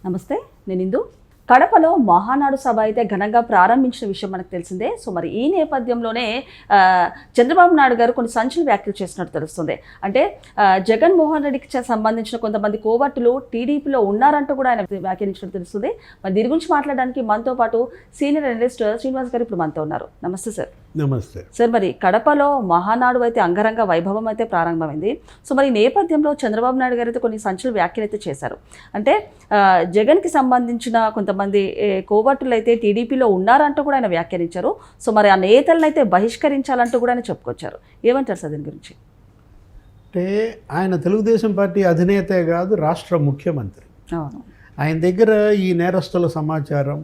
నమస్తే, నేను ఇందు. కడపలో మహానాడు సభ అయితే ఘనంగా ప్రారంభించిన విషయం మనకు తెలిసిందే. సో మరి ఈ నేపథ్యంలోనే చంద్రబాబు నాయుడు గారు కొన్ని సంచలన వ్యాఖ్యలు చేసినట్టు తెలుస్తుంది. అంటే జగన్మోహన్ రెడ్డికి సంబంధించిన కొంతమంది కోవర్టులు టీడీపీలో ఉన్నారంటూ కూడా ఆయన వ్యాఖ్యానించినట్టు తెలుస్తుంది. మరి దీని గురించి మాట్లాడడానికి మనతో పాటు సీనియర్ అనలిస్ట్ శ్రీనివాస్ గారు ఇప్పుడు మనతో ఉన్నారు. నమస్తే సార్. నమస్తే సార్. మరి కడపలో మహానాడు అయితే అంగరంగ వైభవం అయితే ప్రారంభమైంది. సో మరి ఈ నేపథ్యంలో చంద్రబాబు నాయుడు గారు అయితే కొన్ని సంచలన వ్యాఖ్యలు అయితే చేశారు. అంటే జగన్కి సంబంధించిన కొంతమంది కోవర్టులు అయితే టీడీపీలో ఉన్నారంటూ కూడా ఆయన వ్యాఖ్యానించారు. సో మరి ఆ నేతలను అయితే బహిష్కరించాలంటూ కూడా ఆయన చెప్పుకొచ్చారు. ఏమంటారు సార్ దీని గురించి? అంటే ఆయన తెలుగుదేశం పార్టీ అధినేతే కాదు, రాష్ట్ర ముఖ్యమంత్రి. అవును. ఆయన దగ్గర ఈ నేరస్తుల సమాచారం,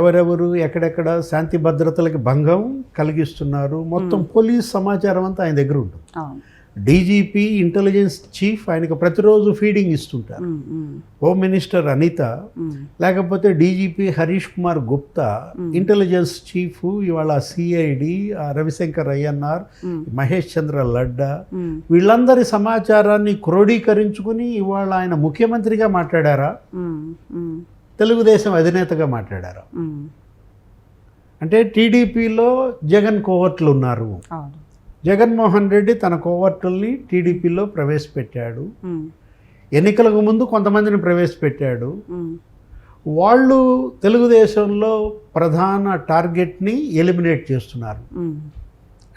ఎవరెవరు ఎక్కడెక్కడ శాంతి భద్రతలకు భంగం కలిగిస్తున్నారు, మొత్తం పోలీస్ సమాచారం అంతా ఆయన దగ్గర ఉంటుంది. అవును. డీజీపీ, ఇంటెలిజెన్స్ చీఫ్ ఆయనకు ప్రతిరోజు ఫీడింగ్ ఇస్తుంటారు. హోమ్ మినిస్టర్ అనిత, లేకపోతే DGP Harish Kumar Gupta, intelligence chief ఇవాళ సిఐడి రవిశంకర్ అయ్యన్నార్, మహేష్ చంద్ర లడ్డా, వీళ్ళందరి సమాచారాన్ని క్రోడీకరించుకుని ఇవాళ ఆయన ముఖ్యమంత్రిగా మాట్లాడారా, తెలుగుదేశం అధినేతగా మాట్లాడారా? అంటే టీడీపీలో జగన్ కోవర్టులు ఉన్నారు. జగన్మోహన్ రెడ్డి తన కోవర్టుల్ని టీడీపీలో ప్రవేశపెట్టాడు. ఎన్నికలకు ముందు కొంతమందిని ప్రవేశపెట్టాడు. వాళ్ళు తెలుగుదేశంలో ప్రధాన టార్గెట్ని ఎలిమినేట్ చేస్తున్నారు.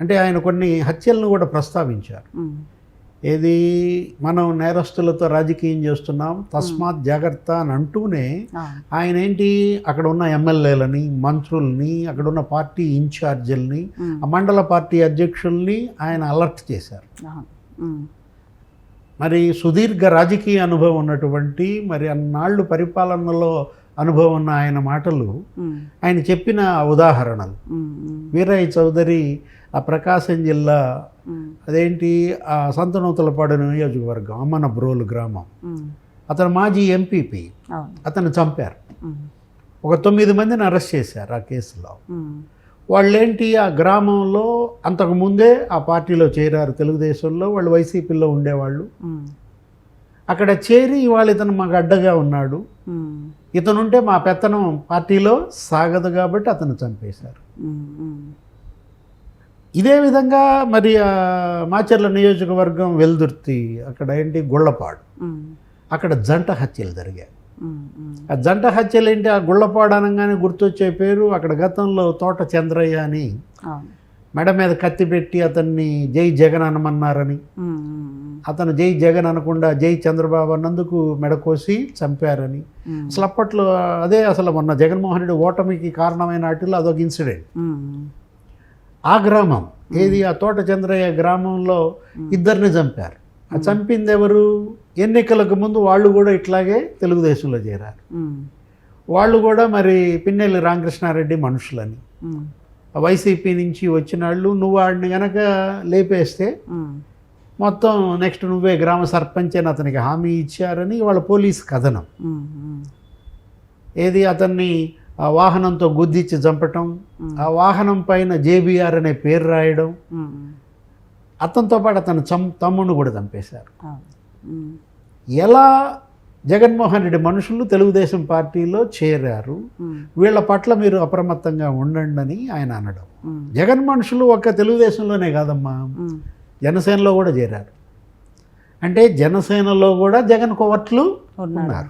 అంటే ఆయన కొన్ని హత్యలను కూడా ప్రస్తావించారు. ఏది, మనం నేరస్తులతో రాజకీయం చేస్తున్నాం, తస్మాత్ జాగ్రత్త అని అంటూనే ఆయన ఏంటి, అక్కడ ఉన్న ఎమ్మెల్యేలని, మంత్రుల్ని, అక్కడ ఉన్న పార్టీ ఇన్ఛార్జీలని, ఆ మండల పార్టీ అధ్యక్షుల్ని ఆయన అలర్ట్ చేశారు. మరి సుదీర్ఘ రాజకీయ అనుభవం ఉన్నటువంటి, మరి అన్నాళ్ళు పరిపాలనలో అనుభవం ఉన్న ఆయన మాటలు, ఆయన చెప్పిన ఉదాహరణలు. వీరయ్య చౌదరి ఆ ప్రకాశం జిల్లా అదేంటి ఆ సంతనూతలపాడు నియోజకవర్గం అమ్మన బ్రోలు గ్రామం, అతను మాజీ ఎంపీపీ, అతను చంపారు. ఒక 9 మందిని అరెస్ట్ చేశారు ఆ కేసులో. వాళ్ళేంటి, ఆ గ్రామంలో అంతకుముందే ఆ పార్టీలో చేరారు, తెలుగుదేశంలో. వాళ్ళు వైసీపీలో ఉండేవాళ్ళు. అక్కడ చేరి ఇవాళ ఇతను మాకు అడ్డగా ఉన్నాడు, ఇతనుంటే మా పెత్తనం పార్టీలో సాగదు కాబట్టి అతను చంపేశారు. ఇదే విధంగా మరి మాచర్ల నియోజకవర్గం వెల్దుర్తి, అక్కడ ఏంటి గుళ్ళపాడు, అక్కడ జంట హత్యలు జరిగాయి. ఆ జంట హత్యలు ఏంటి, ఆ గుళ్ళపాడు అనగానే గుర్తొచ్చే పేరు, అక్కడ గతంలో తోట చంద్రయ్య అని మెడ మీద కత్తి పెట్టి అతన్ని జై జగన్ అనమన్నారని, అతను జై జగన్ అనకుండా జై చంద్రబాబు అన్నందుకు మెడకోసి చంపారని. అసలు అప్పట్లో అదే అసలు మొన్న జగన్మోహన్ రెడ్డి ఓటమికి కారణమైన వాటిలో అదొక ఇన్సిడెంట్. ఆ గ్రామం ఏది, ఆ తోట చంద్రయ్య గ్రామంలో 2 చంపారు. ఆ చంపింది ఎవరు? ఎన్నికలకు ముందు వాళ్ళు కూడా ఇట్లాగే తెలుగుదేశంలో చేరారు. వాళ్ళు కూడా మరి పిన్నెల్లి రామకృష్ణారెడ్డి మనుషులని, వైసీపీ నుంచి వచ్చిన వాళ్ళు, నువ్వు వాడిని కనుక లేపేస్తే మొత్తం నెక్స్ట్ నువ్వే గ్రామ సర్పంచ్ అని అతనికి హామీ ఇచ్చారని వాళ్ళ పోలీస్ కథనం. ఏది, అతన్ని ఆ వాహనంతో గుద్దిచ్చి చంపటం, ఆ వాహనం పైన జేబీఆర్ అనే పేరు రాయడం, అతనితో పాటు అతను తమ్ముడిని కూడా చంపేశారు. ఎలా జగన్మోహన్ రెడ్డి మనుషులు తెలుగుదేశం పార్టీలో చేరారు, వీళ్ళ పట్ల మీరు అప్రమత్తంగా ఉండండి అని ఆయన అనడం. జగన్ మనుషులు ఒక్క తెలుగుదేశంలోనే కాదమ్మా, జనసేనలో కూడా చేరారు. అంటే జనసేనలో కూడా జగన్ కోవర్టులు ఉన్నారు.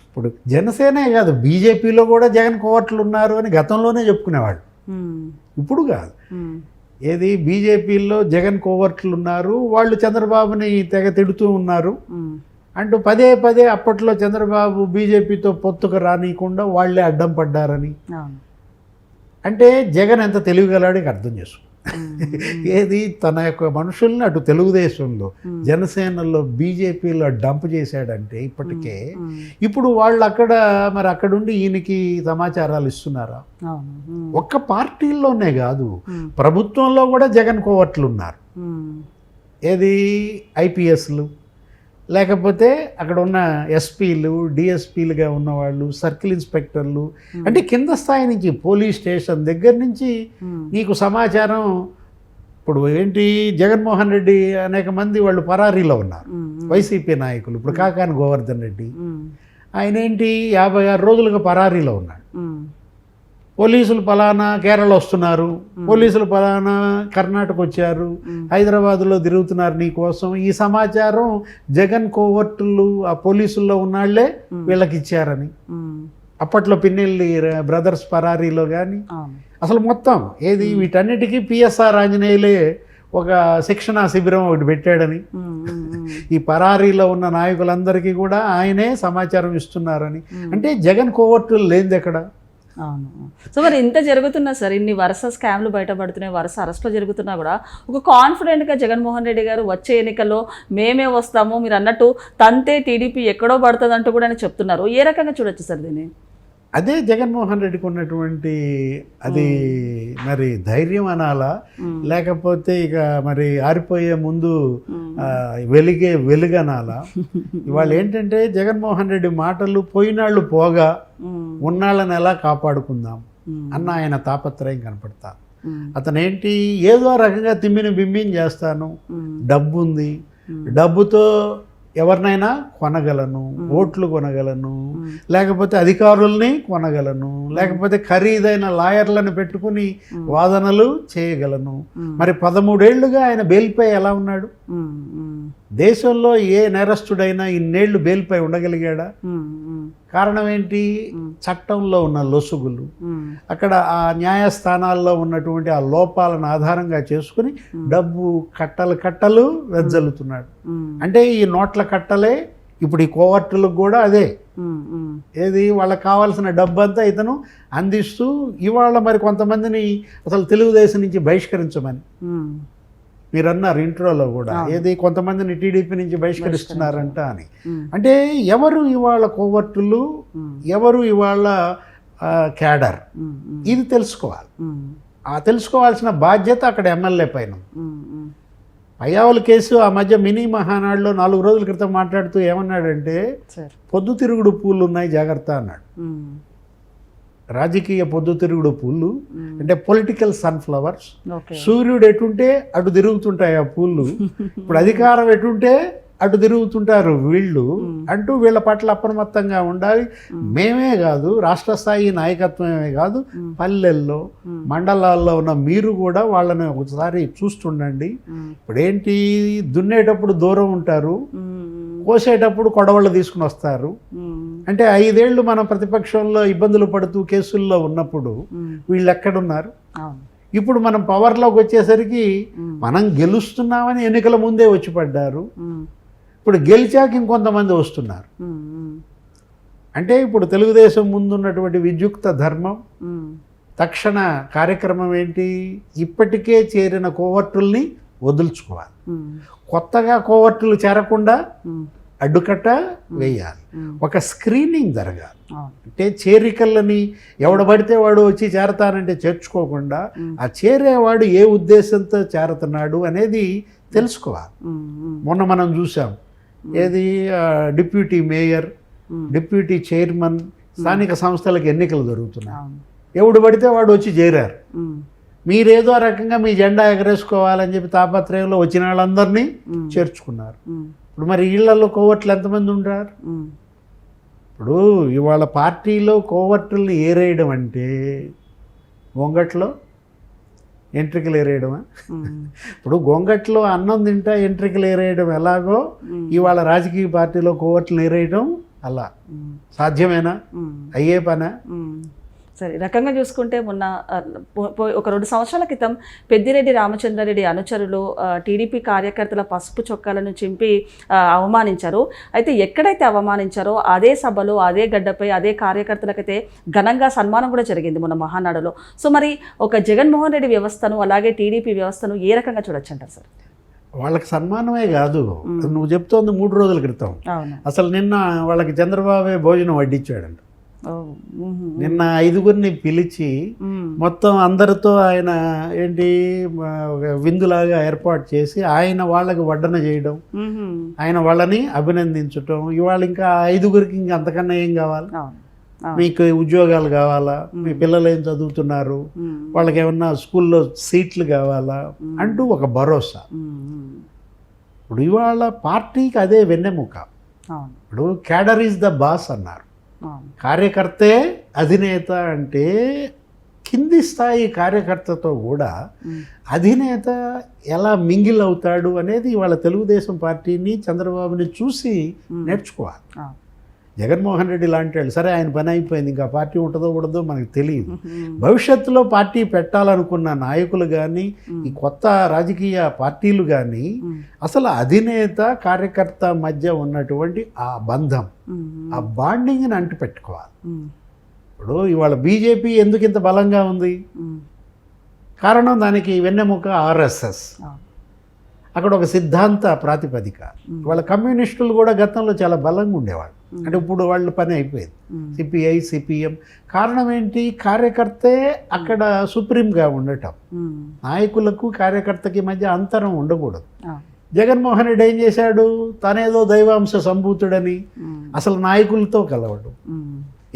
ఇప్పుడు జనసేనే కాదు, బీజేపీలో కూడా జగన్ కోవర్టులు ఉన్నారు అని గతంలోనే చెప్పుకునేవాళ్ళు, ఇప్పుడు కాదు. ఏది, బీజేపీలో జగన్ కోవర్టులు ఉన్నారు, వాళ్ళు చంద్రబాబుని తెగ తిడుతూ ఉన్నారు అంటూ పదే పదే అప్పట్లో చంద్రబాబు బీజేపీతో పొత్తుకు రానియకుండా వాళ్ళే అడ్డం పడ్డారని. అంటే జగన్ ఎంత తెలివిగలాడికి అర్థం చేసుకో. ఏది, తన యొక్క మనుషుల్ని అటు తెలుగుదేశంలో, జనసేనలో, బీజేపీలో డంప్ చేశాడంటే ఇప్పటికే. ఇప్పుడు వాళ్ళు అక్కడ మరి అక్కడుండి ఈయనకి సమాచారాలు ఇస్తున్నారా? ఒక్క పార్టీల్లోనే కాదు, ప్రభుత్వంలో కూడా జగన్ కోవర్టులు ఉన్నారు. ఏది, ఐపీఎస్లు, లేకపోతే అక్కడ ఉన్న ఎస్పీలు, డిఎస్పీలుగా ఉన్నవాళ్ళు, సర్కిల్ ఇన్స్పెక్టర్లు, అంటే కింద స్థాయి నుంచి పోలీస్ స్టేషన్ దగ్గర నుంచి నీకు సమాచారం. ఇప్పుడు ఏంటి, జగన్మోహన్ రెడ్డి అనేక మంది వాళ్ళు పరారీలో ఉన్నారు, వైసీపీ నాయకులు. ఇప్పుడు కాకాని గోవర్ధన్ రెడ్డి, ఆయన ఏంటి 56 రోజులుగా పరారీలో ఉన్నాడు. ఉమ్, పోలీసులు పలానా కేరళ వస్తున్నారు, పోలీసులు పలానా కర్ణాటక వచ్చారు, హైదరాబాద్లో తిరుగుతున్నారు నీ కోసం, ఈ సమాచారం జగన్ కోవర్టులు ఆ పోలీసుల్లో ఉన్నాళ్లే వీళ్ళకి ఇచ్చారని. ఉమ్, అప్పట్లో పిన్నెల్లి బ్రదర్స్ పరారీలో కానీ అవును. అసలు మొత్తం ఏది వీటన్నిటికీ పిఎస్ఆర్ ఆంజనేయులే ఒక శిక్షణా శిబిరం ఒకటి పెట్టాడని, ఉమ్, ఉమ్, ఉమ్, ఈ పరారీలో ఉన్న నాయకులందరికీ కూడా ఆయనే సమాచారం ఇస్తున్నారని. అంటే జగన్ కోవర్టులు లేనిది ఎక్కడ? అవును. సో మరి ఇంత జరుగుతున్నా సార్, ఇన్ని వరుస స్కామ్లు బయటపడుతున్నాయి, వరుస అరెస్టులు జరుగుతున్నా కూడా ఒక కాన్ఫిడెంట్గా జగన్మోహన్ రెడ్డి గారు వచ్చే ఎన్నికల్లో మేమే వస్తాము, మీరు అన్నట్టు తంతే టీడీపీ ఎక్కడో పడుతుంది అంటూ కూడా ఆయన చెప్తున్నారు. ఏ రకంగా చూడొచ్చు సార్ దీన్ని? అదే జగన్మోహన్ రెడ్డికి ఉన్నటువంటి అది మరి ధైర్యం అనాలా, లేకపోతే ఇక మరి ఆరిపోయే ముందు వెలుగనాలా? ఇవాళ ఏంటంటే జగన్మోహన్ రెడ్డి మాటలు పోయినాళ్ళు పోగా ఉన్నాళ్ళని ఎలా కాపాడుకుందాం అన్న ఆయన తాపత్రయం కనపడతా. అతనేంటి ఏదో రకంగా బిమ్మిని చేస్తాను, డబ్బు ఉంది, డబ్బుతో ఎవరినైనా కొనగలను, ఓట్లు కొనగలను, లేకపోతే అధికారుల్ని కొనగలను, లేకపోతే ఖరీదైన లాయర్లను పెట్టుకుని వాదనలు చేయగలను. మరి 13 ఏళ్లుగా ఆయన బెయిల్పై ఎలా ఉన్నాడు? దేశంలో ఏ నేరస్తుడైనా ఇన్నేళ్లు బెయిల్పై ఉండగలిగాడా? కారణం ఏంటి? చట్టంలో ఉన్న లొసుగులు, అక్కడ ఆ న్యాయస్థానాల్లో ఉన్నటువంటి ఆ లోపాలను ఆధారంగా చేసుకుని డబ్బు కట్టలు వెజ్జల్లుతున్నాడు. అంటే ఈ నోట్ల కట్టలే ఇప్పుడు ఈ కోవర్టులకు కూడా అదే. ఏది వాళ్ళకి కావాల్సిన డబ్బంతా ఇతను అందిస్తూ ఇవాళ మరి కొంతమందిని అసలు తెలుగుదేశం నుంచి బహిష్కరించమని మీరు అన్నారు ఇంట్రోలో కూడా, ఏది కొంతమందిని టీడీపీ నుంచి బహిష్కరిస్తున్నారంట అని. అంటే ఎవరు ఇవాళ కోవర్టులు, ఎవరు ఇవాళ క్యాడర్, ఇది తెలుసుకోవాలి. ఆ తెలుసుకోవాల్సిన బాధ్యత అక్కడ ఎమ్మెల్యే పైన. పయ్యావుల కేసు ఆ మధ్య మినీ మహానాడులో 4 రోజుల క్రితం మాట్లాడుతూ ఏమన్నాడంటే, పొద్దుతిరుగుడు పూలు ఉన్నాయి జాగ్రత్త అన్నాడు. రాజకీయ పొద్దుతిరుగుడు పూలు అంటే పొలిటికల్ సన్ఫ్లవర్స్. సూర్యుడు ఎటుంటే అటు తిరుగుతుంటాయి ఆ పూలు, ఇప్పుడు అధికారం ఎటుంటే అటు తిరుగుతుంటారు వీళ్ళు అంటూ వీళ్ళ పట్ల అప్రమత్తంగా ఉండాలి. మేమే కాదు, రాష్ట్ర స్థాయి నాయకత్వమే కాదు, పల్లెల్లో మండలాల్లో ఉన్న మీరు కూడా వాళ్ళని ఒకసారి చూస్తుండండి. ఇప్పుడేంటి, దున్నేటప్పుడు దూరం ఉంటారు, కోసేటప్పుడు కొడవళ్ళు తీసుకుని వస్తారు. అంటే 5 ఏళ్ళు మనం ప్రతిపక్షంలో ఇబ్బందులు పడుతూ కేసుల్లో ఉన్నప్పుడు వీళ్ళు ఎక్కడున్నారు? ఇప్పుడు మనం పవర్లోకి వచ్చేసరికి మనం గెలుస్తున్నామని ఎన్నికల ముందే వచ్చి పడ్డారు. ఇప్పుడు గెలిచాక ఇంకొంతమంది వస్తున్నారు. అంటే ఇప్పుడు తెలుగుదేశం ముందున్నటువంటి విద్యుక్త ధర్మం, తక్షణ కార్యక్రమం ఏంటి? ఇప్పటికే చేరిన కోవర్టుల్ని వదులుచుకోవాలి, కొత్తగా కోవర్టులు చేరకుండా అడ్డుకట్ట వేయాలి, ఒక స్క్రీనింగ్ జరగాలి. అంటే చేరికలని ఎవడబడితే వాడు వచ్చి చేరతానంటే చేర్చుకోకుండా ఆ చేరేవాడు ఏ ఉద్దేశంతో చేరుతున్నాడు అనేది తెలుసుకోవాలి. మొన్న మనం చూసాం, ఏది డిప్యూటీ మేయర్, డిప్యూటీ చైర్మన్, స్థానిక సంస్థలకు ఎన్నికలు జరుగుతున్నాయి, ఎవడు పడితే వాడు వచ్చి చేరారు. మీరేదో రకంగా మీ జెండా ఎగరేసుకోవాలని చెప్పి తాపత్రయంలో వచ్చిన వాళ్ళందరినీ చేర్చుకున్నారు. ఇప్పుడు మరి ఇళ్లలో కోవర్టులు ఎంతమంది ఉంటారు? ఇప్పుడు ఇవాళ పార్టీలో కోవర్టుల్ని ఏరేయడం అంటే గొంగట్లో ఎంట్రికలు ఏరేయడమా? ఇప్పుడు గొంగట్లో అన్నం తింటా ఎంట్రికలు ఏరేయడం ఎలాగో ఇవాళ రాజకీయ పార్టీలో కోవర్టులు ఏరేయడం అలా సాధ్యమేనా? అయ్యే పనా? సరే, రకంగా చూసుకుంటే మొన్న ఒక 2 సంవత్సరాల క్రితం పెద్దిరెడ్డి రామచంద్రారెడ్డి అనుచరులు టీడీపీ కార్యకర్తల పసుపు చొక్కాలను చింపి అవమానించారు. అయితే ఎక్కడైతే అవమానించారో అదే సభలో, అదే గడ్డపై, అదే కార్యకర్తలకైతే ఘనంగా సన్మానం కూడా జరిగింది మొన్న మహానాడులో. సో మరి ఒక జగన్మోహన్ రెడ్డి వ్యవస్థను, అలాగే టీడీపీ వ్యవస్థను ఏ రకంగా చూడొచ్చు అంటారు సార్? వాళ్ళకి సన్మానమే కాదు, నువ్వు చెప్తోంది 3 రోజుల క్రితం. అసలు నిన్న వాళ్ళకి చంద్రబాబే భోజనం వడ్డించాడంట. నిన్న 5గురిని పిలిచి మొత్తం అందరితో ఆయన ఏంటి విందులాగా ఏర్పాటు చేసి ఆయన వాళ్ళకి వడ్డన చేయడం, ఆయన వాళ్ళని అభినందించటం. ఇవాళ ఇంకా 5గురికి ఇంకా అంతకన్నా ఏం కావాలి? మీకు ఉద్యోగాలు కావాలా, మీ పిల్లలు ఏం చదువుతున్నారు, వాళ్ళకి ఏమన్నా స్కూల్లో సీట్లు కావాలా అంటూ ఒక భరోసా. ఇప్పుడు ఇవాళ పార్టీకి అదే వెన్నెముక. ఇప్పుడు క్యాడర్ ఈజ్ ద బాస్ అన్నారు. అవును. కార్యకర్తే అధినేత అంటే కింది స్థాయి కార్యకర్తతో కూడా అధినేత ఎలా మింగిల్ అవుతాడు అనేది వాళ్ళ తెలుగుదేశం పార్టీని చంద్రబాబుని చూసి నేర్చుకోవాలి. అవును. జగన్మోహన్ రెడ్డి లాంటి వాళ్ళు సరే ఆయన పని అయిపోయింది, ఇంకా పార్టీ ఉంటుందో ఉండదో మనకు తెలియదు. భవిష్యత్తులో పార్టీ పెట్టాలనుకున్న నాయకులు కానీ ఈ కొత్త రాజకీయ పార్టీలు కానీ అసలు అధినేత కార్యకర్త మధ్య ఉన్నటువంటి ఆ బంధం, ఆ బాండింగ్ని అంటి పెట్టుకోవాలి. ఇప్పుడు ఇవాళ బీజేపీ ఎందుకు ఇంత బలంగా ఉంది? కారణం దానికి వెన్నెముక ఆర్ఎస్ఎస్. అక్కడ ఒక సిద్ధాంత ప్రాతిపదిక. వాళ్ళ కమ్యూనిస్టులు కూడా గతంలో చాలా బలంగా ఉండేవాళ్ళు, అంటే ఇప్పుడు వాళ్ళ పని అయిపోయింది. CPI, CPM. కారణం ఏంటి? కార్యకర్తే అక్కడ సుప్రీంగా ఉండటం. నాయకులకు కార్యకర్తకి మధ్య అంతరం ఉండకూడదు. జగన్మోహన్ రెడ్డి ఏం చేశాడు? తనేదో దైవాంశ సంభూతుడని అసలు నాయకులతో కలవడు.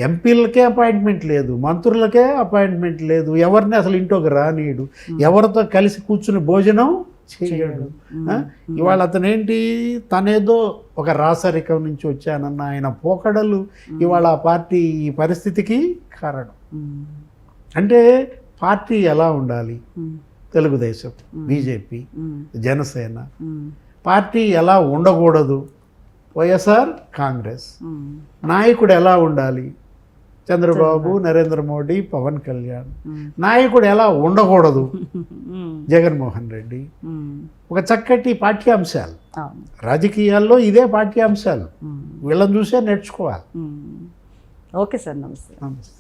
ఎంపీలకే అపాయింట్మెంట్ లేదు, మంత్రులకే అపాయింట్మెంట్ లేదు, ఎవరిని అసలు ఇంట్లోకి రానీయడు, ఎవరితో కలిసి కూర్చుని భోజనం చేయడు. ఇవాళ అతనేంటి, తనేదో ఒక రాసరికం నుంచి వచ్చానన్న ఆయన పోకడలు ఇవాళ ఆ పార్టీ ఈ పరిస్థితికి కారణం. అంటే పార్టీ ఎలా ఉండాలి? తెలుగుదేశం, బీజేపీ, జనసేన. పార్టీ ఎలా ఉండకూడదు? వైఎస్ఆర్ కాంగ్రెస్. నాయకుడు ఎలా ఉండాలి? చంద్రబాబు, నరేంద్ర మోడీ, పవన్ కళ్యాణ్. నాయకుడు ఎలా ఉండకూడదు? జగన్మోహన్ రెడ్డి. ఒక చక్కటి పాఠ్యాంశాలు రాజకీయాల్లో, ఇదే పాఠ్యాంశాలు. వీళ్ళని చూసే నేర్చుకోవాలి. ఓకే సార్, నమస్తే. నమస్తే.